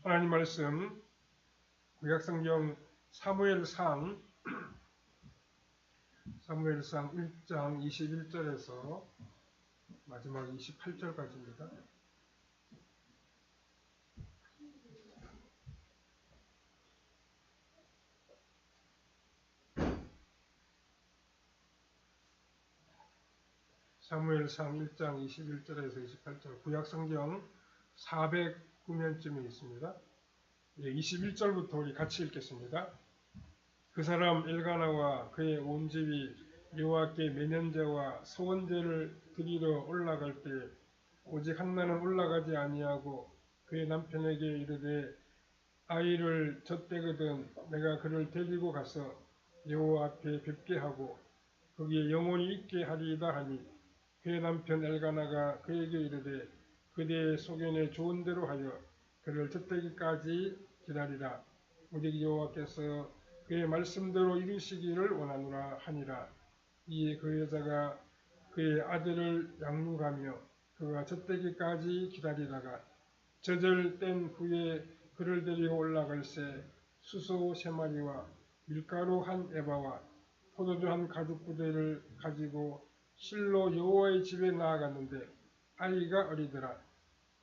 하나님 말씀 구약성경 사무엘상 1장 21절에서 마지막 28절까지입니다. 사무엘상 1장 21절에서 28절 구약성경 409면쯤에 있습니다. 21절부터 우리 같이 읽겠습니다. 그 사람 엘가나와 그의 온 집이 여호와께 매년제와 소원제를 드리러 올라갈 때 오직 한나는 올라가지 아니하고 그의 남편에게 이르되 아이를 젖대거든 내가 그를 데리고 가서 여호와 앞에 뵙게 하고 거기에 영원히 있게 하리이다 하니 그의 남편 엘가나가 그에게 이르되 그대의 소견에 좋은 대로 하여 그를 젖대기까지 기다리라. 오직 여호와께서 그의 말씀대로 이루시기를 원하노라 하니라. 이에 그 여자가 그의 아들을 양육하며 그가 젖대기까지 기다리다가 젖을 뗀 후에 그를 데리고 올라갈새 수소 3마리와 밀가루 1에바와 포도주 1가죽부대를 가지고 실로 여호와의 집에 나아갔는데 아이가 어리더라.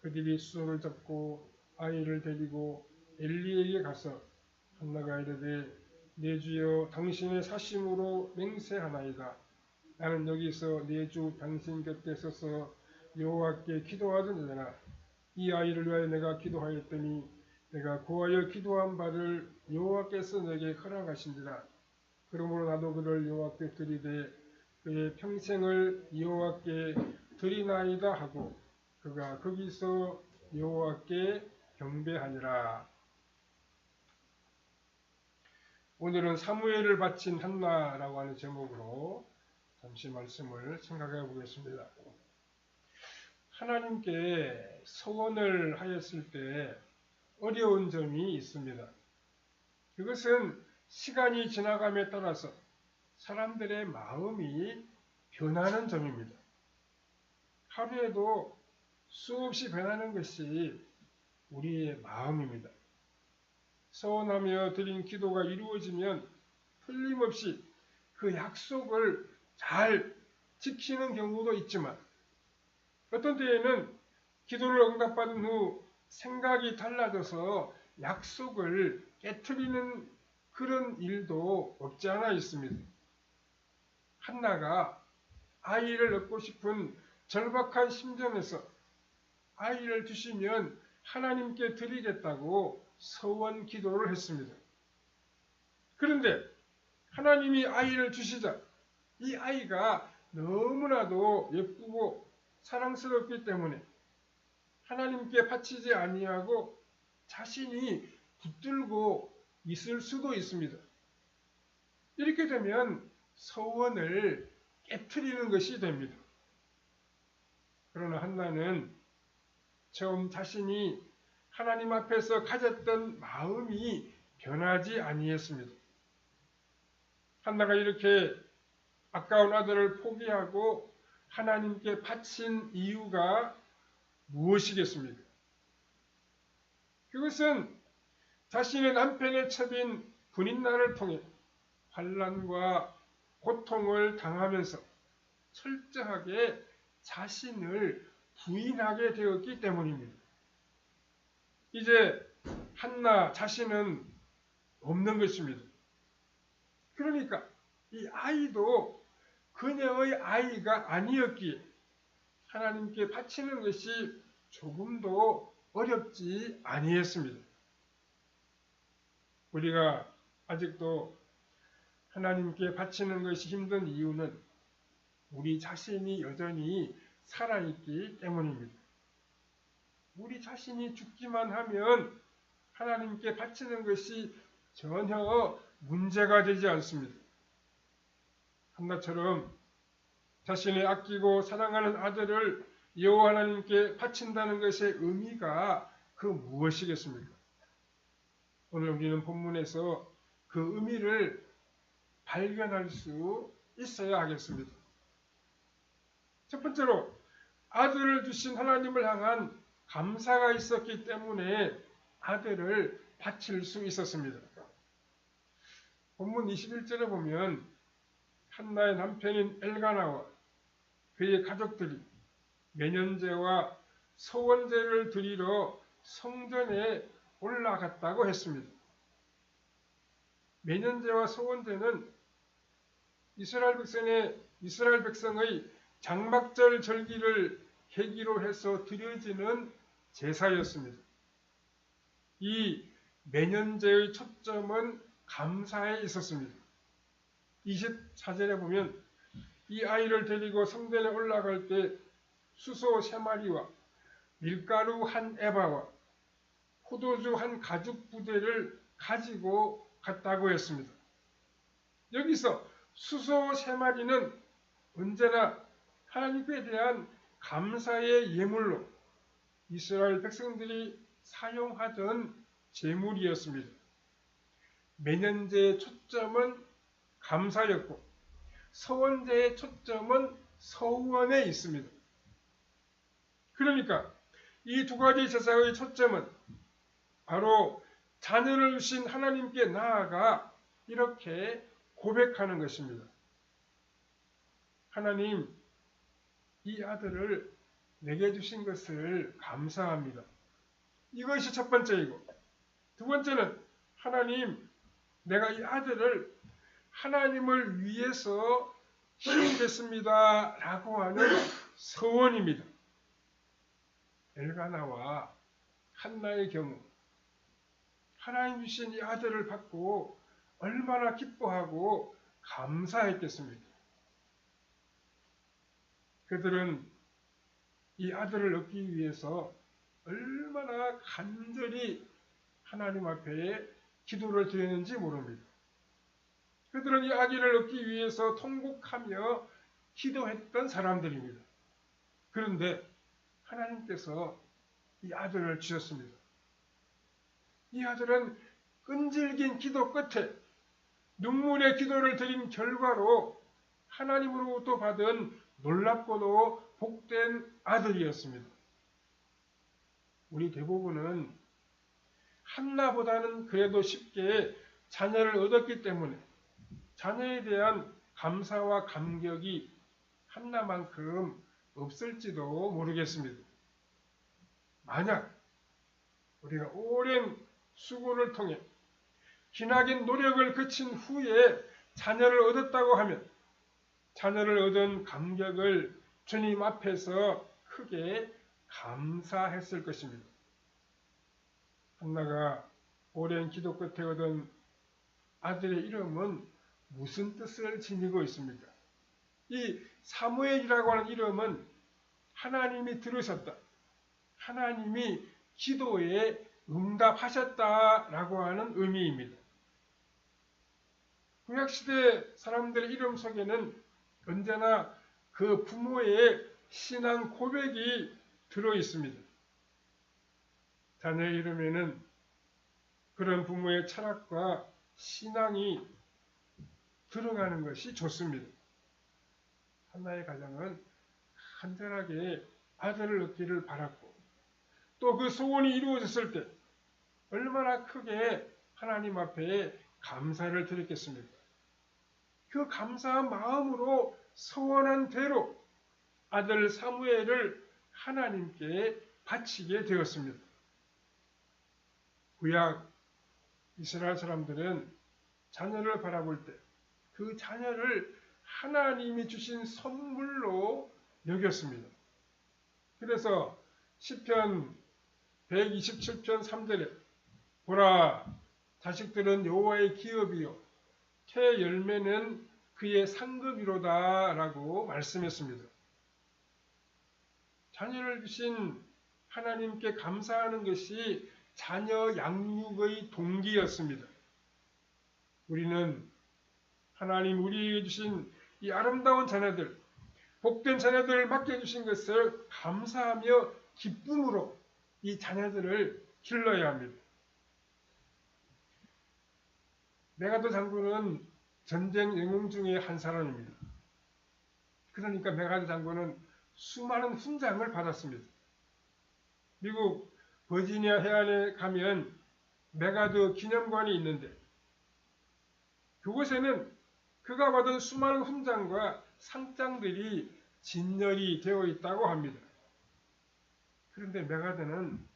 그들이 수소를 잡고 아이를 데리고 엘리에게 가서 한나가 이르되 내 주여 당신의 사심으로 맹세하나이다. 나는 여기서 내 주 당신 곁에 서서 여호와께 기도하던 이 아이를 위하여 내가 기도하였더니 내가 구하여 기도한 바를 여호와께서 내게 허락하신지라. 그러므로 나도 그를 여호와께 드리되 그의 평생을 여호와께 드리나이다 하고 그가 거기서 여호와께 경배하니라. 오늘은 사무엘을 바친 한나라고 하는 제목으로 잠시 말씀을 생각해 보겠습니다. 하나님께 소원을 하였을 때 어려운 점이 있습니다. 그것은 시간이 지나감에 따라서 사람들의 마음이 변하는 점입니다. 하루에도 수없이 변하는 것이 우리의 마음입니다. 소원하며 드린 기도가 이루어지면 틀림없이 그 약속을 잘 지키는 경우도 있지만 어떤 때에는 기도를 응답받은 후 생각이 달라져서 약속을 깨트리는 그런 일도 없지 않아 있습니다. 한나가 아이를 얻고 싶은 절박한 심정에서 아이를 주시면 하나님께 드리겠다고 서원 기도를 했습니다. 그런데 하나님이 아이를 주시자 이 아이가 너무나도 예쁘고 사랑스럽기 때문에 하나님께 바치지 아니하고 자신이 붙들고 있을 수도 있습니다. 이렇게 되면 소원을 깨트리는 것이 됩니다. 그러나 한나는 처음 자신이 하나님 앞에서 가졌던 마음이 변하지 아니했습니다. 한나가 이렇게 아까운 아들을 포기하고 하나님께 바친 이유가 무엇이겠습니까? 그것은 자신의 남편의 첩인 분인나를 통해 환난과 고통을 당하면서 철저하게 자신을 부인하게 되었기 때문입니다. 이제 한나 자신은 없는 것입니다. 그러니까 이 아이도 그녀의 아이가 아니었기에 하나님께 바치는 것이 조금도 어렵지 아니했습니다. 우리가 아직도 하나님께 바치는 것이 힘든 이유는 우리 자신이 여전히 살아있기 때문입니다. 우리 자신이 죽기만 하면 하나님께 바치는 것이 전혀 문제가 되지 않습니다. 한나처럼 자신이 아끼고 사랑하는 아들을 여호와 하나님께 바친다는 것의 의미가 그 무엇이겠습니까? 오늘 우리는 본문에서 그 의미를 발견할 수 있어야 하겠습니다. 첫 번째로 아들을 주신 하나님을 향한 감사가 있었기 때문에 아들을 바칠 수 있었습니다. 본문 21절에 보면 한나의 남편인 엘가나와 그의 가족들이 매년제와 소원제를 드리러 성전에 올라갔다고 했습니다. 매년제와 소원제는 이스라엘 백성의 장막절 절기를 계기로 해서 드려지는 제사였습니다. 이 매년제의 초점은 감사에 있었습니다. 24절에 보면 이 아이를 데리고 성전에 올라갈 때 수소 3마리와 밀가루 1에바와 포도주 1가죽 부대를 가지고 갔다고 했습니다. 여기서 수소 3마리는 언제나 하나님께 대한 감사의 예물로 이스라엘 백성들이 사용하던 제물이었습니다. 매년제의 초점은 감사였고 서원제의 초점은 서원에 있습니다. 그러니까 이 두 가지 제사의 초점은 바로 자녀를 주신 하나님께 나아가 이렇게 고백하는 것입니다. 하나님, 이 아들을 내게 주신 것을 감사합니다. 이것이 첫 번째이고, 두 번째는 하나님, 내가 이 아들을 하나님을 위해서 희생됐습니다 라고 하는 서원입니다. 엘가나와 한나의 경우 하나님 주신 이 아들을 받고 얼마나 기뻐하고 감사했겠습니까? 그들은 이 아들을 얻기 위해서 얼마나 간절히 하나님 앞에 기도를 드렸는지 모릅니다. 그들은 이 아기를 얻기 위해서 통곡하며 기도했던 사람들입니다. 그런데 하나님께서 이 아들을 주셨습니다. 이 아들은 끈질긴 기도 끝에 눈물의 기도를 드린 결과로 하나님으로부터 받은 놀랍고도 복된 아들이었습니다. 우리 대부분은 한나보다는 그래도 쉽게 자녀를 얻었기 때문에 자녀에 대한 감사와 감격이 한나만큼 없을지도 모르겠습니다. 만약 우리가 오랜 수고를 통해 기나긴 노력을 거친 후에 자녀를 얻었다고 하면 자녀를 얻은 감격을 주님 앞에서 크게 감사했을 것입니다. 한나가 오랜 기도 끝에 얻은 아들의 이름은 무슨 뜻을 지니고 있습니까? 이 사무엘이라고 하는 이름은 하나님이 들으셨다, 하나님이 기도에 응답하셨다라고 하는 의미입니다. 구약시대 사람들의 이름 속에는 언제나 그 부모의 신앙 고백이 들어있습니다. 자녀의 이름에는 그런 부모의 철학과 신앙이 들어가는 것이 좋습니다. 한나의 가정은 간절하게 아들을 얻기를 바랐고 또 그 소원이 이루어졌을 때 얼마나 크게 하나님 앞에 감사를 드렸겠습니까? 그 감사한 마음으로 소원한 대로 아들 사무엘을 하나님께 바치게 되었습니다. 구약 이스라엘 사람들은 자녀를 바라볼 때 그 자녀를 하나님이 주신 선물로 여겼습니다. 그래서 시편 127편 3절에 보라, 자식들은 여호와의 기업이요 태 열매는 그의 상급이로다 라고 말씀했습니다. 자녀를 주신 하나님께 감사하는 것이 자녀 양육의 동기였습니다. 우리는 하나님 우리에게 주신 이 아름다운 자녀들, 복된 자녀들을 맡겨주신 것을 감사하며 기쁨으로 이 자녀들을 길러야 합니다. 메가더 장군은 전쟁 영웅 중에 한 사람입니다. 그러니까 메가더 장군은 수많은 훈장을 받았습니다. 미국 버지니아 해안에 가면 메가드 기념관이 있는데 그곳에는 그가 받은 수많은 훈장과 상장들이 진열이 되어 있다고 합니다. 그런데 메가드는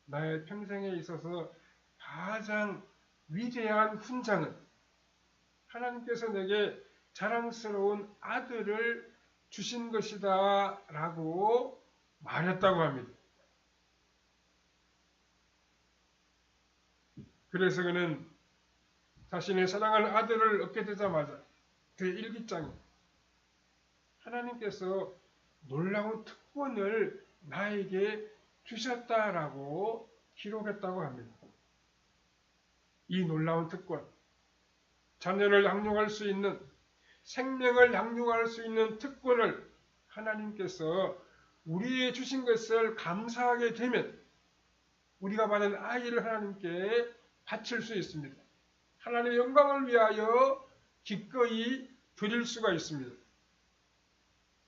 나의 평생에 있어서 가장 위대한 훈장은 하나님께서 내게 자랑스러운 아들을 주신 것이다 라고 말했다고 합니다. 그래서 그는 자신의 사랑하는 아들을 얻게 되자마자 그 일기장에 하나님께서 놀라운 특권을 나에게 주셨다라고 기록했다고 합니다. 이 놀라운 특권, 자녀를 양육할 수 있는, 생명을 양육할 수 있는 특권을 하나님께서 우리에게 주신 것을 감사하게 되면 우리가 받은 아이를 하나님께 바칠 수 있습니다. 하나님의 영광을 위하여 기꺼이 드릴 수가 있습니다.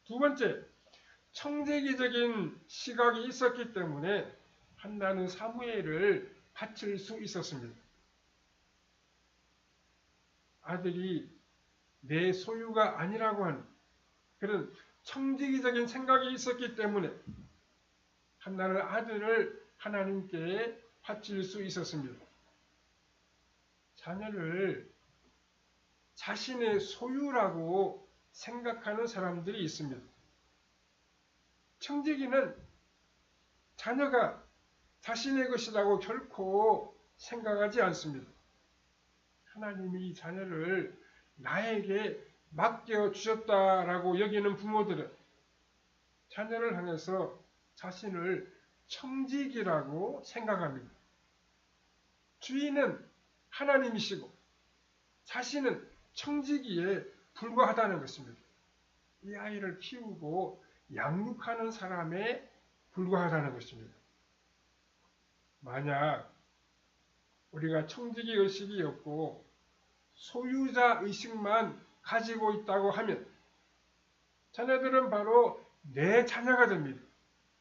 두 번째, 청지기적인 시각이 있었기 때문에 한나는 사무엘을 바칠 수 있었습니다. 아들이 내 소유가 아니라고 하는 그런 청지기적인 생각이 있었기 때문에 한나는 아들을 하나님께 바칠 수 있었습니다. 자녀를 자신의 소유라고 생각하는 사람들이 있습니다. 청지기는 자녀가 자신의 것이라고 결코 생각하지 않습니다. 하나님이 이 자녀를 나에게 맡겨주셨다라고 여기는 부모들은 자녀를 향해서 자신을 청지기라고 생각합니다. 주인은 하나님이시고 자신은 청지기에 불과하다는 것입니다. 이 아이를 키우고 양육하는 사람에 불과하다는 것입니다. 만약 우리가 청지기 의식이 없고 소유자 의식만 가지고 있다고 하면 자녀들은 바로 내 자녀가 됩니다.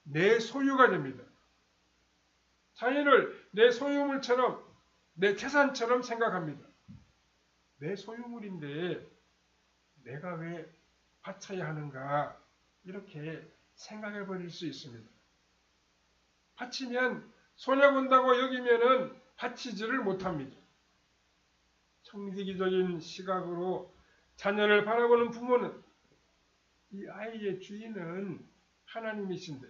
내 소유가 됩니다. 자녀를 내 소유물처럼 내 재산처럼 생각합니다. 내 소유물인데 내가 왜 바쳐야 하는가 이렇게 생각해 버릴 수 있습니다. 바치면 손해본다고 여기면은 바치지를 못합니다. 청지기적인 시각으로 자녀를 바라보는 부모는 이 아이의 주인은 하나님이신데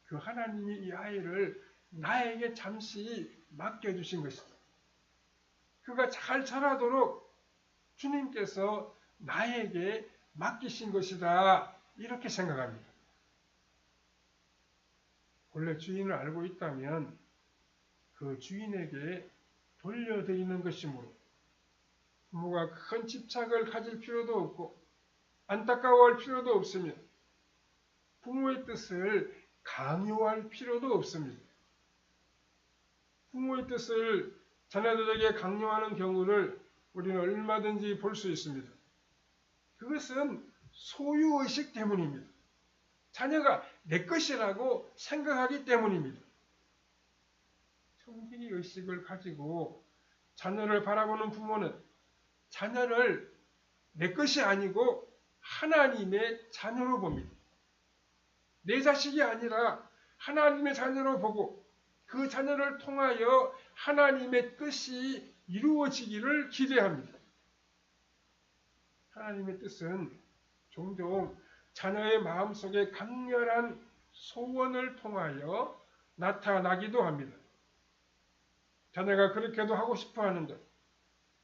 그 하나님이 이 아이를 나에게 잠시 맡겨주신 것이다. 그가 잘 자라도록 주님께서 나에게 맡기신 것이다. 이렇게 생각합니다. 원래 주인을 알고 있다면 그 주인에게 돌려드리는 것이므로 부모가 큰 집착을 가질 필요도 없고 안타까워할 필요도 없으며 부모의 뜻을 강요할 필요도 없습니다. 부모의 뜻을 자녀들에게 강요하는 경우를 우리는 얼마든지 볼 수 있습니다. 그것은 소유의식 때문입니다. 자녀가 내 것이라고 생각하기 때문입니다. 청지기 의식을 가지고 자녀를 바라보는 부모는 자녀를 내 것이 아니고 하나님의 자녀로 봅니다. 내 자식이 아니라 하나님의 자녀로 보고 그 자녀를 통하여 하나님의 뜻이 이루어지기를 기대합니다. 하나님의 뜻은 종종 자녀의 마음속에 강렬한 소원을 통하여 나타나기도 합니다. 자녀가 그렇게도 하고 싶어 하는 것,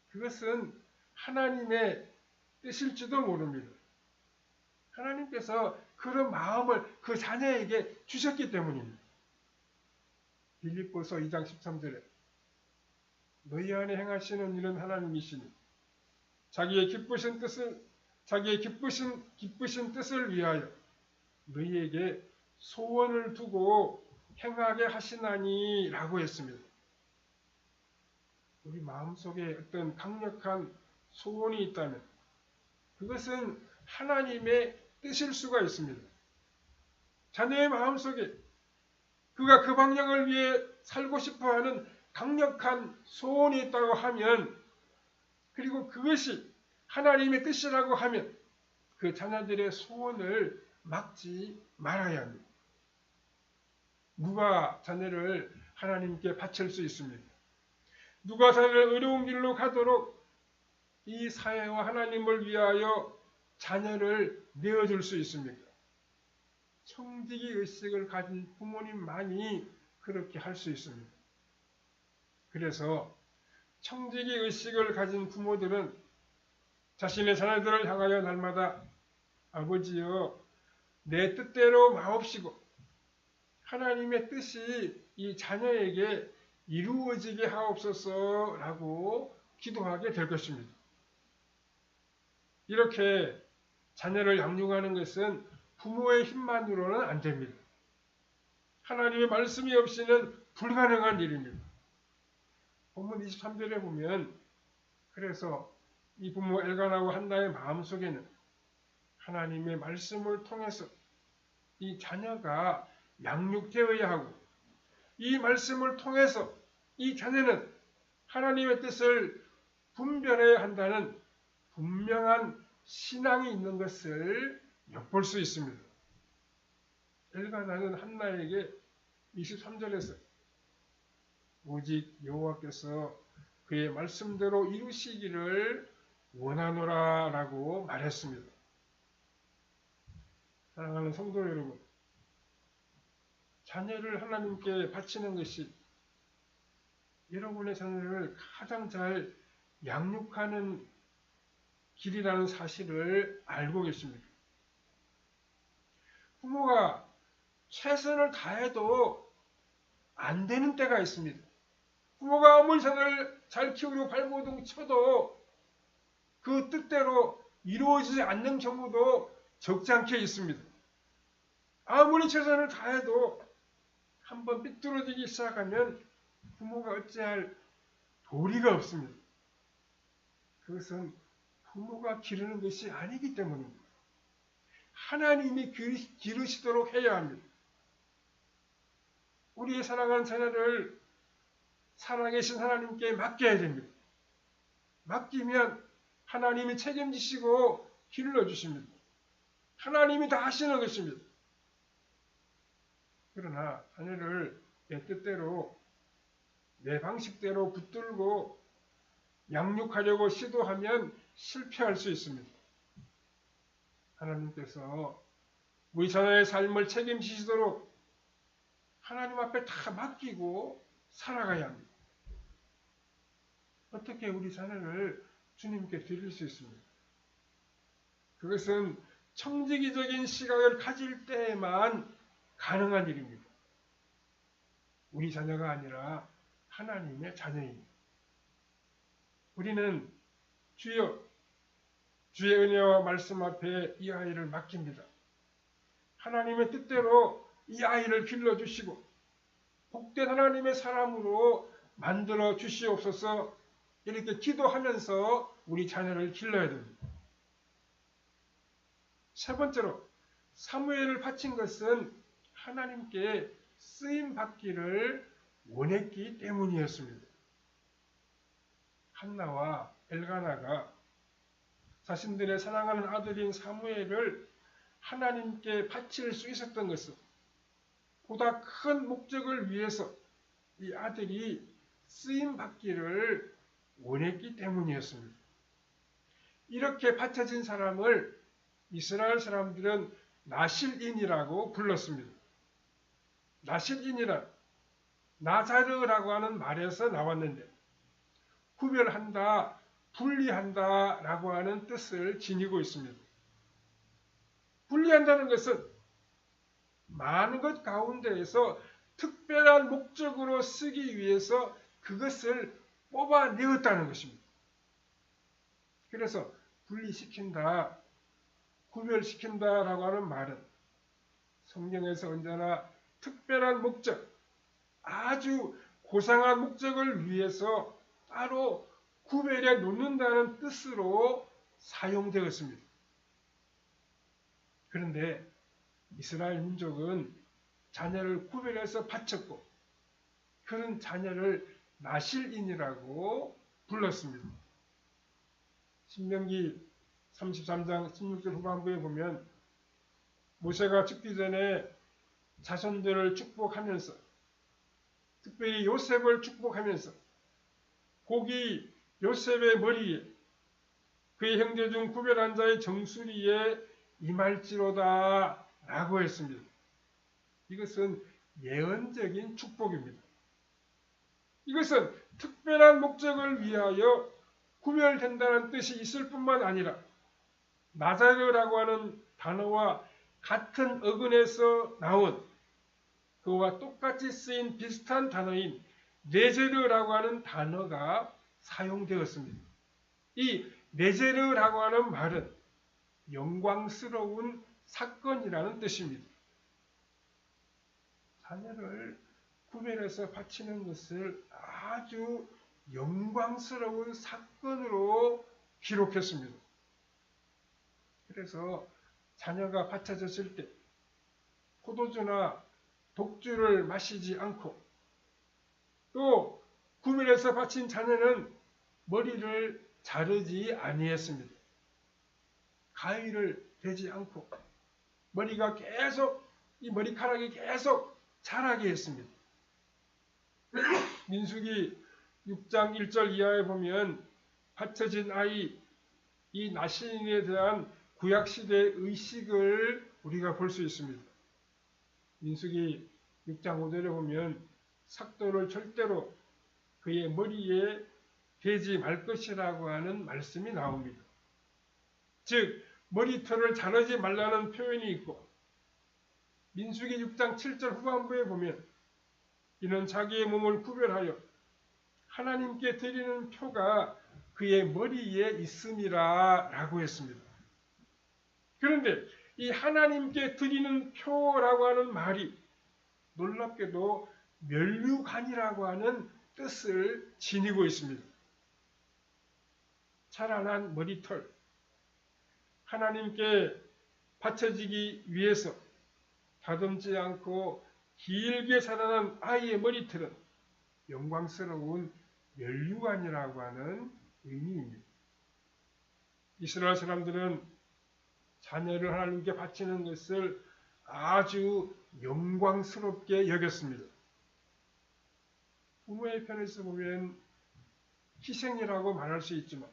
그것은 하나님의 뜻일지도 모릅니다. 하나님께서 그런 마음을 그 자녀에게 주셨기 때문입니다. 빌립보서 2장 13절에 너희 안에 행하시는 일은 하나님이시니 자기의 기쁘신 뜻을 위하여 너희에게 소원을 두고 행하게 하시나니 라고 했습니다. 우리 마음속에 어떤 강력한 소원이 있다면 그것은 하나님의 뜻일 수가 있습니다. 자녀의 마음속에 그가 그 방향을 위해 살고 싶어하는 강력한 소원이 있다고 하면, 그리고 그것이 하나님의 뜻이라고 하면 그 자녀들의 소원을 막지 말아야 합니다. 누가 자녀를 하나님께 바칠 수 있습니까? 누가 자녀를 어려운 길로 가도록 이 사회와 하나님을 위하여 자녀를 내어줄 수 있습니까? 청지기 의식을 가진 부모님만이 그렇게 할 수 있습니다. 그래서 청지기 의식을 가진 부모들은 자신의 자녀들을 향하여 날마다 아버지여 내 뜻대로 마옵시고 하나님의 뜻이 이 자녀에게 이루어지게 하옵소서라고 기도하게 될 것입니다. 이렇게 자녀를 양육하는 것은 부모의 힘만으로는 안 됩니다. 하나님의 말씀이 없이는 불가능한 일입니다. 본문 23절에 보면 그래서 이 부모 엘가나와 한나의 마음속에는 하나님의 말씀을 통해서 이 자녀가 양육되어야 하고 이 말씀을 통해서 이 자녀는 하나님의 뜻을 분별해야 한다는 분명한 신앙이 있는 것을 엿볼 수 있습니다. 엘가나는 한나에게 23절에서 오직 여호와께서 그의 말씀대로 이루시기를 원하노라 라고 말했습니다. 사랑하는 성도 여러분, 자녀를 하나님께 바치는 것이 여러분의 자녀를 가장 잘 양육하는 길이라는 사실을 알고 계십니까? 부모가 최선을 다해도 안 되는 때가 있습니다. 부모가 아무리 자녀를 잘 키우려고 발버둥 쳐도 그 뜻대로 이루어지지 않는 경우도 적지 않게 있습니다. 아무리 최선을 다해도 한번 삐뚤어지기 시작하면 부모가 어찌할 도리가 없습니다. 그것은 부모가 기르는 것이 아니기 때문입니다. 하나님이 기르시도록 해야 합니다. 우리의 사랑하는 자녀를 살아계신 하나님께 맡겨야 됩니다. 맡기면 하나님이 책임지시고 길러주십니다. 하나님이 다 하시는 것입니다. 그러나 자녀를 내 뜻대로 내 방식대로 붙들고 양육하려고 시도하면 실패할 수 있습니다. 하나님께서 우리 자녀의 삶을 책임지시도록 하나님 앞에 다 맡기고 살아가야 합니다. 어떻게 우리 자녀를 주님께 드릴 수 있습니까? 그것은 청지기적인 시각을 가질 때에만 가능한 일입니다. 우리 자녀가 아니라 하나님의 자녀입니다. 우리는 주여, 주의 은혜와 말씀 앞에 이 아이를 맡깁니다. 하나님의 뜻대로 이 아이를 길러주시고 복된 하나님의 사람으로 만들어 주시옵소서. 이렇게 기도하면서 우리 자녀를 길러야 됩니다. 세 번째로 사무엘을 바친 것은 하나님께 쓰임 받기를 원했기 때문이었습니다. 한나와 엘가나가 자신들의 사랑하는 아들인 사무엘을 하나님께 바칠 수 있었던 것은 보다 큰 목적을 위해서 이 아들이 쓰임 받기를 원했기 때문이었습니다. 이렇게 바쳐진 사람을 이스라엘 사람들은 나실인이라고 불렀습니다. 나실인이란 나자르라고 하는 말에서 나왔는데 구별한다, 분리한다 라고 하는 뜻을 지니고 있습니다. 분리한다는 것은 많은 것 가운데에서 특별한 목적으로 쓰기 위해서 그것을 뽑아내었다는 것입니다. 그래서 분리시킨다, 구별시킨다라고 하는 말은 성경에서 언제나 특별한 목적, 아주 고상한 목적을 위해서 따로 구별해 놓는다는 뜻으로 사용되었습니다. 그런데 이스라엘 민족은 자녀를 구별해서 바쳤고 그런 자녀를 나실인이라고 불렀습니다. 신명기 33장 16절 후반부에 보면 모세가 죽기 전에 자손들을 축복하면서 특별히 요셉을 축복하면서 복이 요셉의 머리에 그의 형제 중 구별한 자의 정수리에 임할지로다 라고 했습니다. 이것은 예언적인 축복입니다. 이것은 특별한 목적을 위하여 구별된다는 뜻이 있을 뿐만 아니라 나자르라고 하는 단어와 같은 어근에서 나온 그와 똑같이 쓰인 비슷한 단어인 네제르라고 하는 단어가 사용되었습니다. 이 네제르라고 하는 말은 영광스러운 사건이라는 뜻입니다. 자녀를 구별해서 바치는 것을 아주 영광스러운 사건으로 기록했습니다. 그래서 자녀가 바쳐졌을 때 포도주나 독주를 마시지 않고 또 구별해서 바친 자녀는 머리를 자르지 아니했습니다. 가위를 대지 않고 머리가 계속 이 머리카락이 계속 자라게 했습니다. 민수기 6장 1절 이하에 보면 바쳐진 아이 이 나실인에 대한 구약시대의 의식을 우리가 볼 수 있습니다. 민수기 6장 5절에 보면 삭도를 절대로 그의 머리에 대지 말 것이라고 하는 말씀이 나옵니다. 즉 머리털을 자르지 말라는 표현이 있고 민수기 6장 7절 후반부에 보면 이는 자기의 몸을 구별하여 하나님께 드리는 표가 그의 머리에 있음이라 라고 했습니다. 그런데 이 하나님께 드리는 표라고 하는 말이 놀랍게도 면류관이라고 하는 뜻을 지니고 있습니다. 자라난 머리털, 하나님께 바쳐지기 위해서 다듬지 않고 길게 자라난 아이의 머리털은 영광스러운 면류관이라고 하는 의미입니다. 이스라엘 사람들은 자녀를 하나님께 바치는 것을 아주 영광스럽게 여겼습니다. 부모의 편에서 보면 희생이라고 말할 수 있지만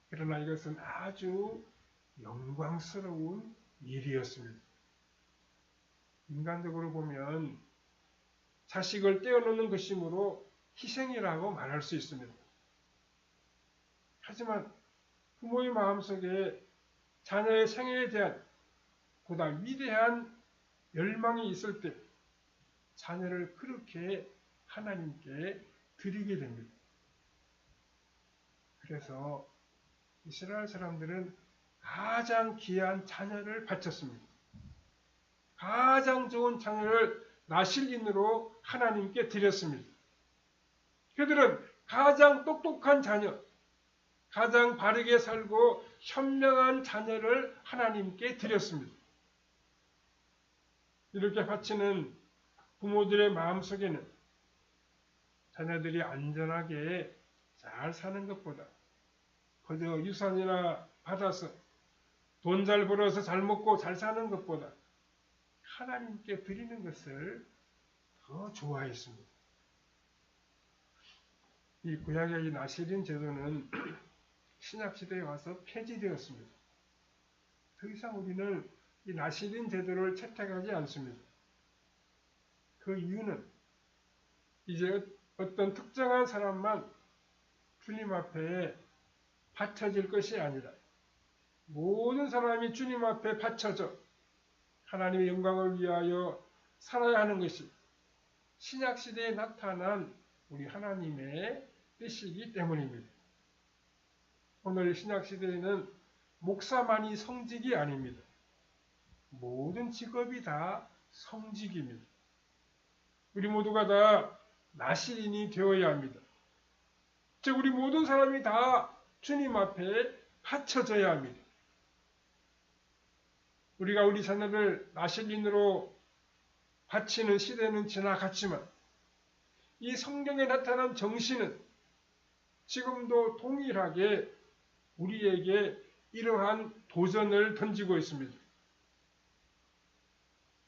그러나 이것은 아주 영광스러운 일이었습니다. 인간적으로 보면 자식을 떼어놓는 것이므로 희생이라고 말할 수 있습니다. 하지만 부모의 마음속에 자녀의 생애에 대한 보다 위대한 열망이 있을 때 자녀를 그렇게 하나님께 드리게 됩니다. 그래서 이스라엘 사람들은 가장 귀한 자녀를 바쳤습니다. 가장 좋은 자녀를 나실인으로 하나님께 드렸습니다. 그들은 가장 똑똑한 자녀, 가장 바르게 살고 현명한 자녀를 하나님께 드렸습니다. 이렇게 바치는 부모들의 마음속에는 자녀들이 안전하게 잘 사는 것보다 그저 유산이나 받아서 돈 잘 벌어서 잘 먹고 잘 사는 것보다 하나님께 드리는 것을 더 좋아했습니다. 이 구약의 이 나실인 제도는 신약시대에 와서 폐지되었습니다. 더 이상 우리는 이 나실인 제도를 채택하지 않습니다. 그 이유는 이제 어떤 특정한 사람만 주님 앞에 바쳐질 것이 아니라 모든 사람이 주님 앞에 바쳐져 하나님의 영광을 위하여 살아야 하는 것이 신약시대에 나타난 우리 하나님의 뜻이기 때문입니다. 오늘 신약시대에는 목사만이 성직이 아닙니다. 모든 직업이 다 성직입니다. 우리 모두가 다 나실인이 되어야 합니다. 즉 우리 모든 사람이 다 주님 앞에 바쳐져야 합니다. 우리가 우리 자녀를 나실인으로 바치는 시대는 지나갔지만 이 성경에 나타난 정신은 지금도 동일하게 우리에게 이러한 도전을 던지고 있습니다.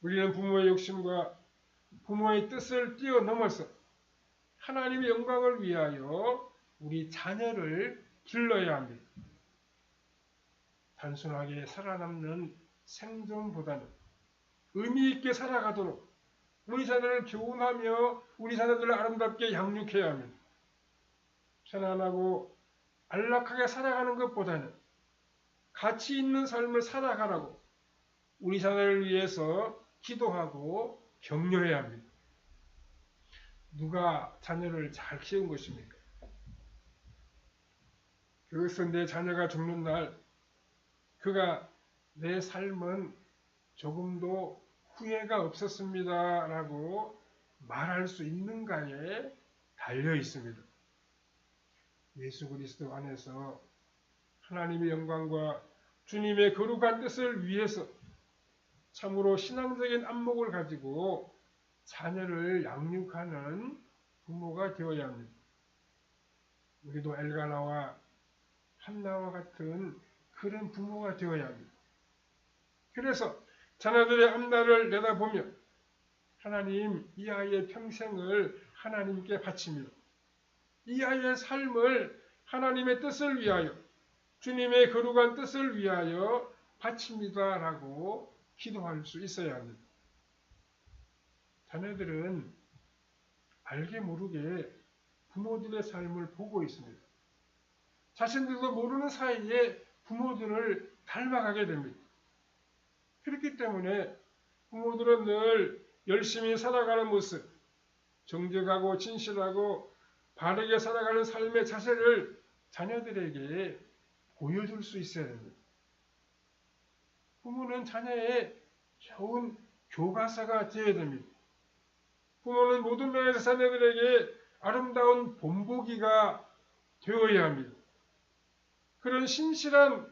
우리는 부모의 욕심과 부모의 뜻을 뛰어넘어서 하나님의 영광을 위하여 우리 자녀를 길러야 합니다. 단순하게 살아남는 생존보다는 의미 있게 살아가도록 우리 자녀를 교훈하며 우리 자녀들을 아름답게 양육해야 합니다. 편안하고 안락하게 살아가는 것보다는 가치 있는 삶을 살아가라고 우리 자녀를 위해서 기도하고 격려해야 합니다. 누가 자녀를 잘 키운 것입니까? 그것은 내 자녀가 죽는 날 그가 내 삶은 조금도 후회가 없었습니다 라고 말할 수 있는가에 달려 있습니다. 예수 그리스도 안에서 하나님의 영광과 주님의 거룩한 뜻을 위해서 참으로 신앙적인 안목을 가지고 자녀를 양육하는 부모가 되어야 합니다. 우리도 엘가나와 한나와 같은 그런 부모가 되어야 합니다. 그래서 자녀들의 앞날을 내다보며 하나님 이 아이의 평생을 하나님께 바칩니다. 이 아이의 삶을 하나님의 뜻을 위하여 주님의 거룩한 뜻을 위하여 바칩니다 라고 기도할 수 있어야 합니다. 자녀들은 알게 모르게 부모들의 삶을 보고 있습니다. 자신들도 모르는 사이에 부모들을 닮아가게 됩니다. 그렇기 때문에 부모들은 늘 열심히 살아가는 모습, 정직하고 진실하고 바르게 살아가는 삶의 자세를 자녀들에게 보여줄 수 있어야 됩니다. 부모는 자녀의 좋은 교과서가 되어야 됩니다. 부모는 모든 면에서 자녀들에게 아름다운 본보기가 되어야 합니다. 그런 신실한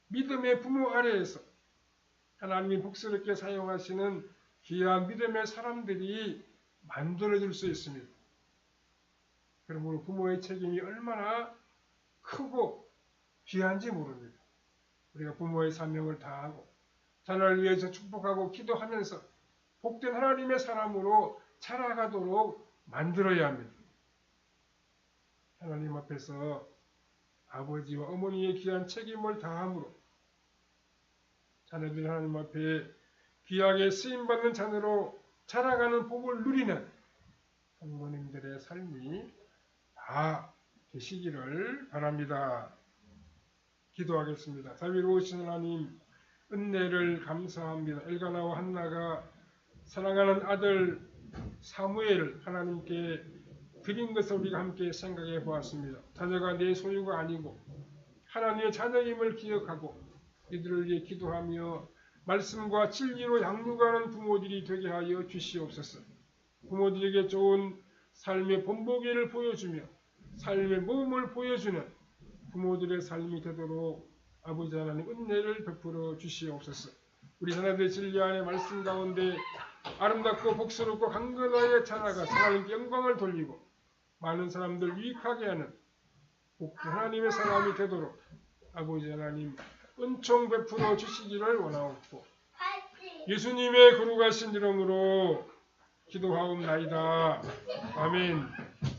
믿음의 부모 아래에서 하나님이 복스럽게 사용하시는 귀한 믿음의 사람들이 만들어질 수 있습니다. 그러므로 부모의 책임이 얼마나 크고 귀한지 모릅니다. 우리가 부모의 사명을 다하고 자녀를 위해서 축복하고 기도하면서 복된 하나님의 사람으로 자라가도록 만들어야 합니다. 하나님 앞에서 아버지와 어머니의 귀한 책임을 다함으로 자녀들이 하나님 앞에 귀하게 쓰임받는 자녀로 자라가는 복을 누리는 성도님들의 삶이 다 되시기를 바랍니다. 기도하겠습니다. 자비로우신 하나님, 은혜를 감사합니다. 엘가나와 한나가 사랑하는 아들 사무엘을 하나님께 드린 것을 우리가 함께 생각해 보았습니다. 자녀가 내 소유가 아니고 하나님의 자녀임을 기억하고 이들을 위해 기도하며 말씀과 진리로 양육하는 부모들이 되게 하여 주시옵소서. 부모들에게 좋은 삶의 본보기를 보여주며 삶의 모험을 보여주는 부모들의 삶이 되도록 아버지 하나님 은혜를 베풀어 주시옵소서. 우리 자녀들의 진리 안에 말씀 가운데 아름답고 복스럽고 강건하게 자라가 하나님께 영광을 돌리고 많은 사람들 유익하게 하는 복된 하나님의 사람이 되도록 아버지 하나님 은총 베풀어 주시기를 원하옵고 예수님의 거룩하신 이름으로 기도하옵나이다. 아멘.